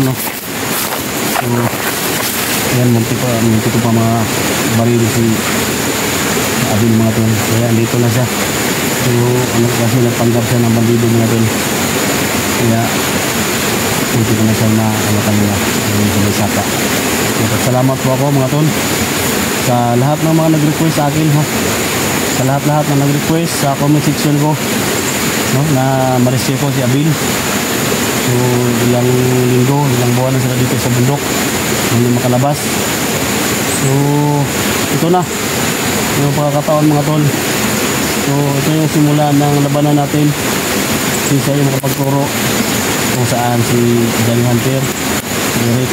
tol, no? So, ayan, munti ko pa mga baril si Abel mga tol. Kaya dito na siya. So, ano kasi nagpanggap siya ng bandido mga tol. Kaya, munti ko na siya na ano kanina. Sa may saka. So, salamat po ako mga tol. Sa lahat ng mga nag-request sa akin, ha? Sa lahat na nag-request sa comment section ko, no, na ma-rescue ko si Abel. So ilang linggo, ilang buwan na sila dito sa bundok, hindi makalabas. So ito na yung pagkakataon mga tol. So ito yung simula ng labanan natin. Siya yung makapagturo kung saan si Johnny Hunter, si Eric,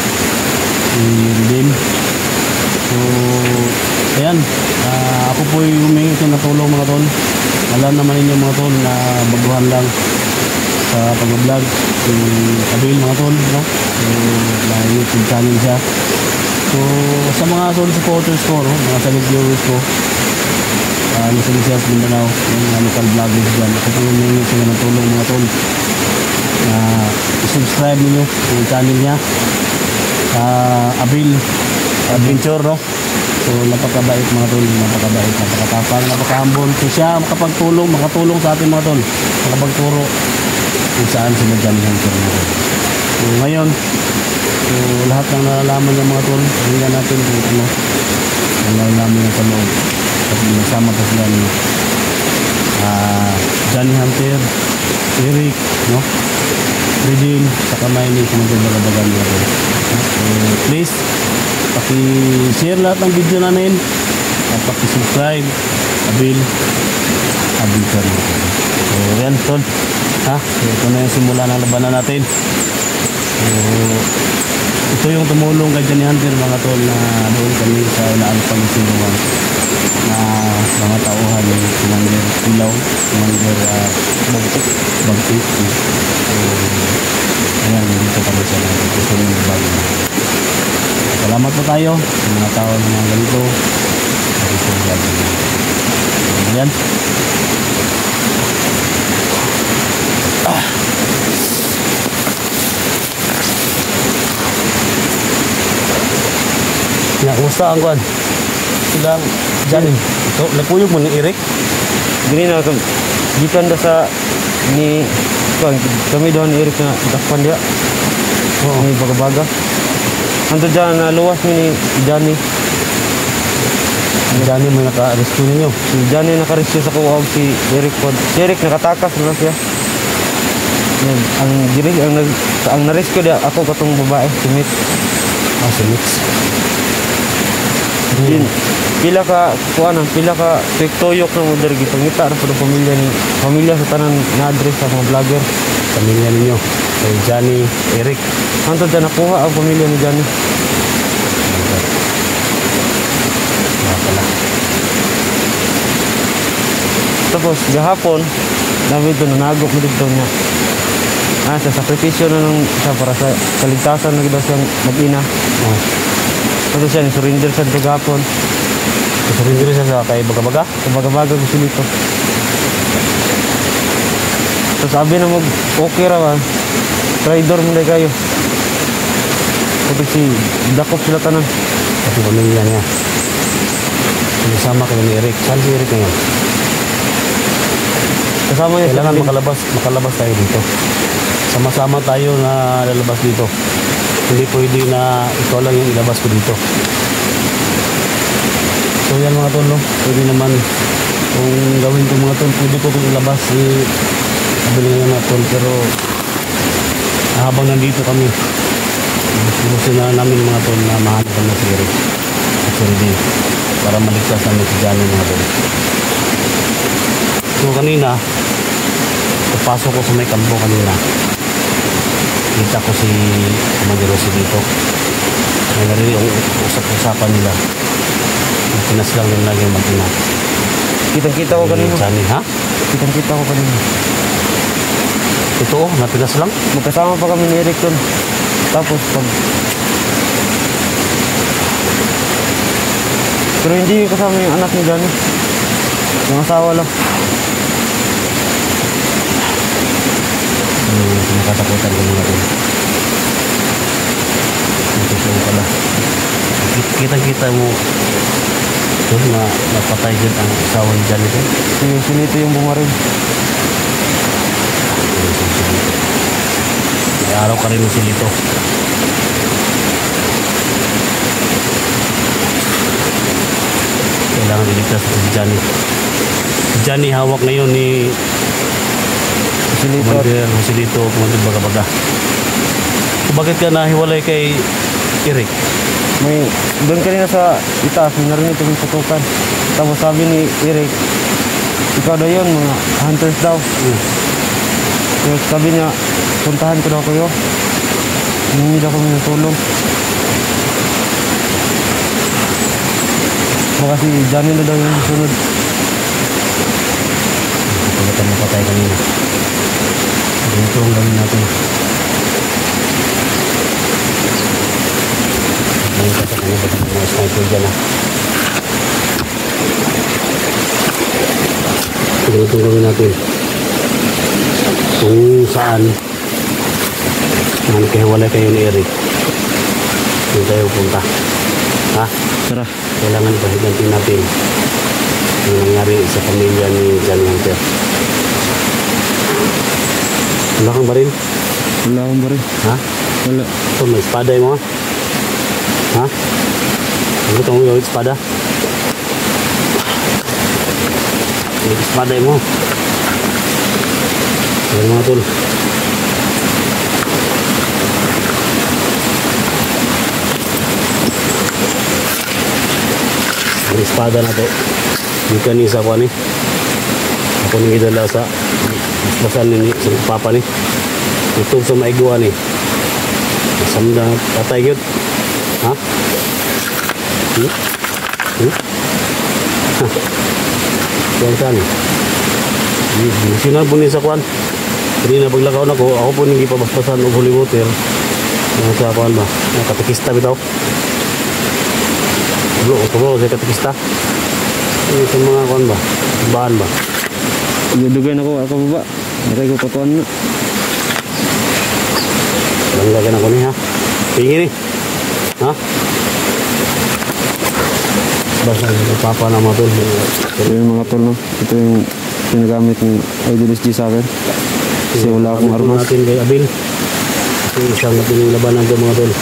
si Ridin. So ayan, ako po yung humingi ng tulong mga tol. Alam naman ninyo mga tol na baguhan lang sa pag-vlog si Abel mga tol, no? So na YouTube channel siya. So sa mga solid supporters ko, no? Mga solid viewers ko, nasa Visayas, Mindanao, yung local vloggers dyan, ako po yung humingi ng tulong mga tol na subscribe niyo yung channel niya, Abel Adventure, no? So napakabait mga tol, napakabait, napakatapang, napaka-humble. So siya makatulong sa atin mga tol, makapagturo kung saan sila Johnny Hunter mga tol. So ngayon, so lahat ng nalalaman ng mga tol, hinggan natin kung ano, nalalaman niya sa loob. At nasama pa sila ni Johnny Hunter, Eric, no? Ridin, sa kamay ni Commander Bagabagan mga tol. So please, paki-share lahat ng video namin at paki-subscribe Abel Adventure. So yan tol, ha? So, ito na yung simula ng labanan natin. So ito yung tumulong kay Johnny Hunter mga tol, na doon kami sa ilaan pag-isinuan na mga tauhan ng Commander Pilaw, Commander Bagtik. So ayan, dito kami sa susunod bago. Salamat po tayo sa mga tao ng mga ganito. Ayan. Kumusta ang kuwan? Silang Johnny. Ito, napuyog mo ni Eric. Gini na, gikan na sa ni kami doon ni Eric na dakpan dia. Oo, ni baga-baga. Anto dyan na luwas ni Johnny. Johnny may naka-rescue ninyo. Si Johnny naka-rescue sa kuwag si Eric po. Si Eric nakatakas na siya. Yan, ang na-rescue dia ako katong babae, si Mitch. Si Mitch. Pila ka tiktoyok na modern gito. Ngita na po ng pamilya sa tanan na-address sa mga vlogger. Pamilya ninyo. Kay Johnny, Eric. Anto dyan nakuha ang pamilya ni Johnny. Tapos gahapon namin ito nanagok mo dito niya. Sa sakripisyo na nung siya para sa kaligtasan na gito siyang mag-ina. Tapos siya surrender sa dito gahapon. Surrender siya sa kay Bagabaga? Sa Bagabaga gusto nito. Tapos sabi na okay raw, traidor mo na kayo. Tapos si dakop sila tanan. Kasi pamilya niya. Sama kayo ni Eric. Saan si Eric ngayon? Kasama niya. Kailangan makalabas tayo dito. Sama-sama tayo na lalabas dito. Hindi pwede na ikaw lang yung ilabas ko dito. So yan mga tol, no? Pwede naman kung gawin ko mga tol, pwede ko kung ilabas si Abel nga mga tol. Pero habang nandito kami, gusto na namin mga tol na mahanapan na si Eric at si Ridin para maligtas namin si Johnny mga tol. So kanina, papasok ko sa may kampo kanina. Kita ko si Commander dito. May narinig ang usap-usapan nila. Pinas lang yung lagi mag-ina. Kitang-kita ko kanina. Johnny, ha? Kitang-kita ko kanina. Ito, napinas lang. Magkasama pa kami ni Eric doon. Tapos pero hindi kasama yung anak ni Johnny. Yung asawa lang. Nakatakutan ko nila rin. Kita-kita mo na napatay dyan ang asawa ni Janito. Yung sinito yung bumaril. May araw ka rin si Lito. Kailangan iligtas ito si Johnny. Si Johnny hawak ngayon ni Sinito. Si Lito, Commander Baga-Baga. Bakit ka nahiwalay kay Eric? May, doon kanina sa itaas, may narinig kaming putukan. Tapos sabi ni Eric, ikaw daw yun, mga hunters daw. Tapos sabi niya, puntahan ko daw kayo. Hindi daw kami ng tulong. Baka si Johnny na daw yung sunod. Pagkatan na patay kanina. Ganito ang gawin natin. Ganito sa kanina ba mga sniper dyan ah. Ganito ang gawin natin. Kung saan nagkahiwalay kayo ni Eric, doon tayo punta. Ha? Tara. Kailangan ipahigantin natin yung nangyari sa pamilya ni Johnny Hunter. Wala kang baril? Wala akong baril. Ha? Wala. Ito, may espada mo ha? Ha? Ano ito mo yung espada? May espada mo. Ayan mga tol. Ang espada na to. Yung kanisa ko ni. Ako nang gidala sa basan ni sa papa ni. Ito sa maigwa ni. Samda patay gyud. Ha? Yan ka ni. Sinal po ni sa kwan. Kanina paglakaw na ko, ako po hindi pa basbasan o holy water. Yan sa kwan ba? Katekista bitaw. Bro, saya katekista. Ini sa mga kwan ba? Bahan ba? Dugay na ako baba. Nakay ko patuan na. Langgagan ako ni ha. Tingin ni. Ha? Basta yung papa na mga tol. Ito yung mga tol, no? Ito yung pinagamit ng Idol SG sa akin. Kasi wala akong armas. Natin kay Abil. Kasi isang natin labanan dyan mga tol.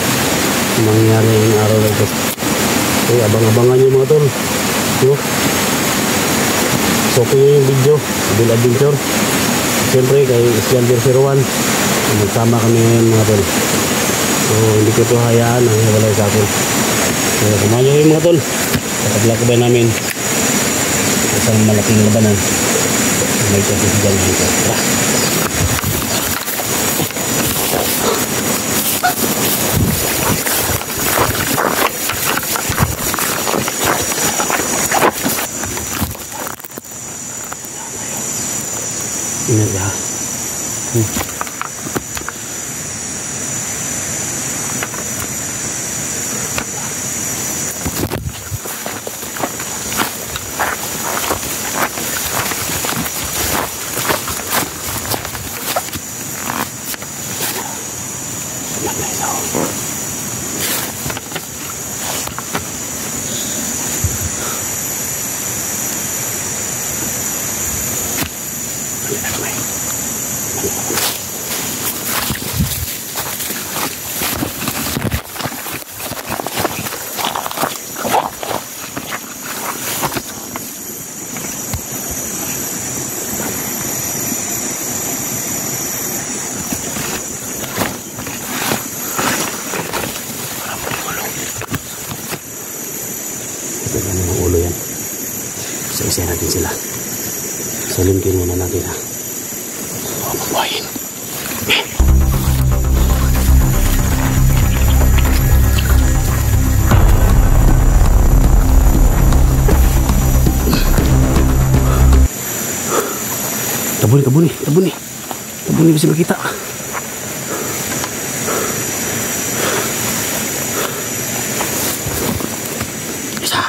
Mangyari yung araw na ito. Okay, abang-abangan nyo mga tol. So, so okay yung video. Abil Adventure. Siyempre kay Islander 01. Magsama kami ngayon mga tol. So hindi ko ito hayaan ang hiwalay sa akin. So kumain nyo mga tol. Kapaglakabay namin isang malaking labanan. May kasi si Johnny Hunter. Tara. Ingat ya. Ulo yan. Isa-isa natin sila. Salimkin muna natin ha. Magwain. Tabuni bisa makita. Isa.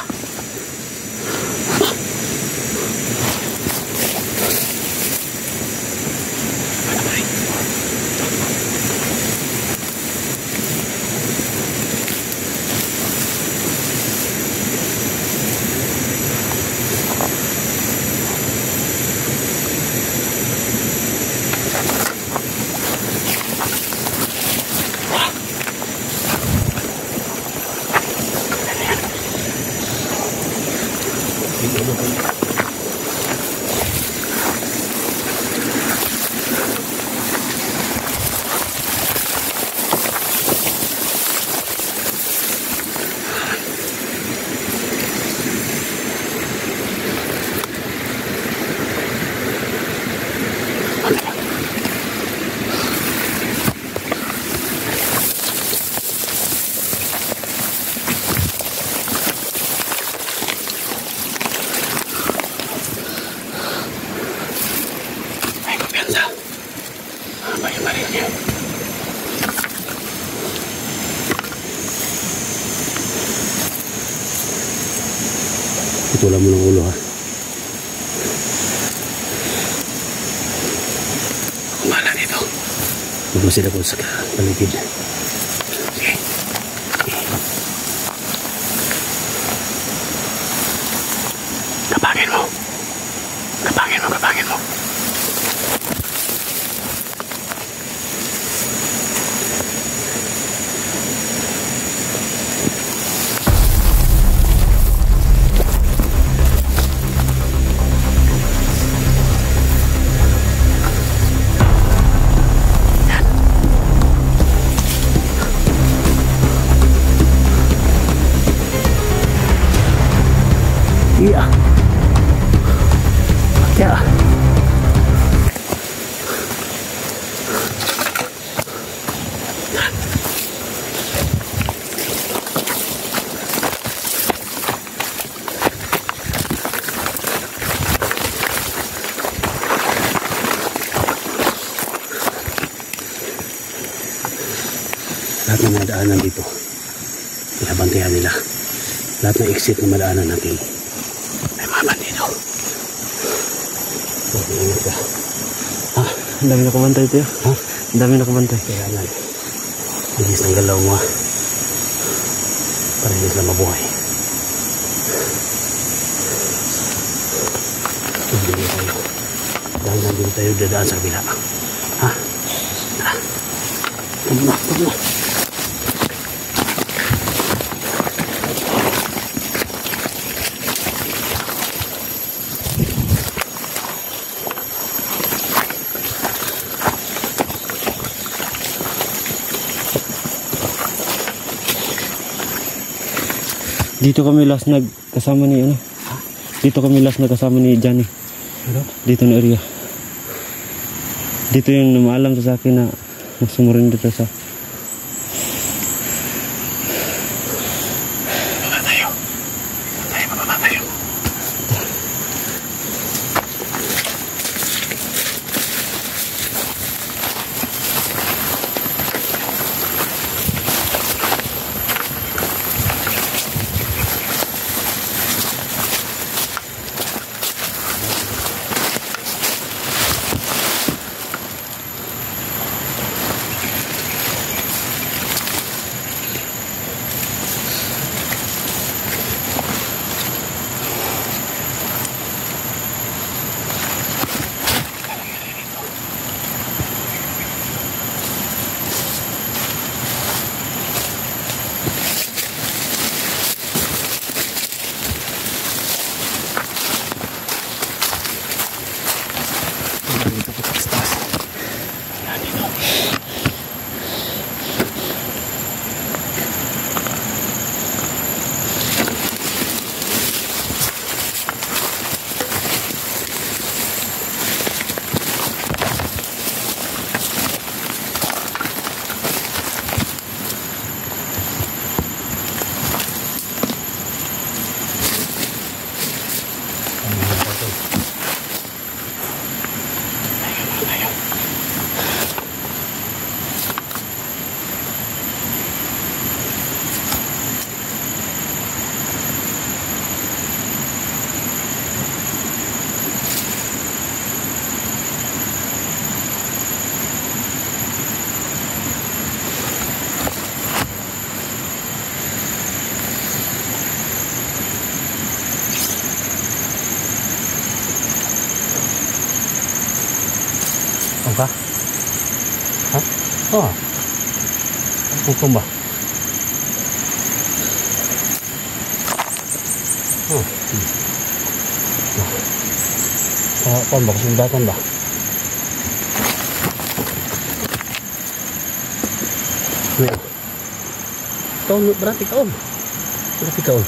Putulan mo ng ulo ha. Kumala dito. Huwag mo sila po sa paligid. Okay. Kapangin mo. Kapangin mo, kapangin mo. Iya. Ya. Lahat ng madaanan dito, pinabantayan nila. Lahat ng exit na madaanan natin, may mga bandido. Ingat ka. Ha? Ang dami nakabantay ito. Ha? Ang dami nakabantay. Kaya nga, bilis ng galaw mo para hindi sila mabuhay. Hindi tayo. Dahil nandun tayo dadaan sa kabila. Ha? Tara. Tama na, tama na. Dito kami last nagkasama ni ano. Dito kami last nagkasama ni Johnny. Ano? Dito na area. Dito yung namaalam sa akin na sumurin dito sa Baba tayo. Baba tayo. Apa? Hah? Oh. Hukum ba? Oh. Kapan ba? Kesundatan ba? Nih. Tahun berarti tahun. Berarti tahun.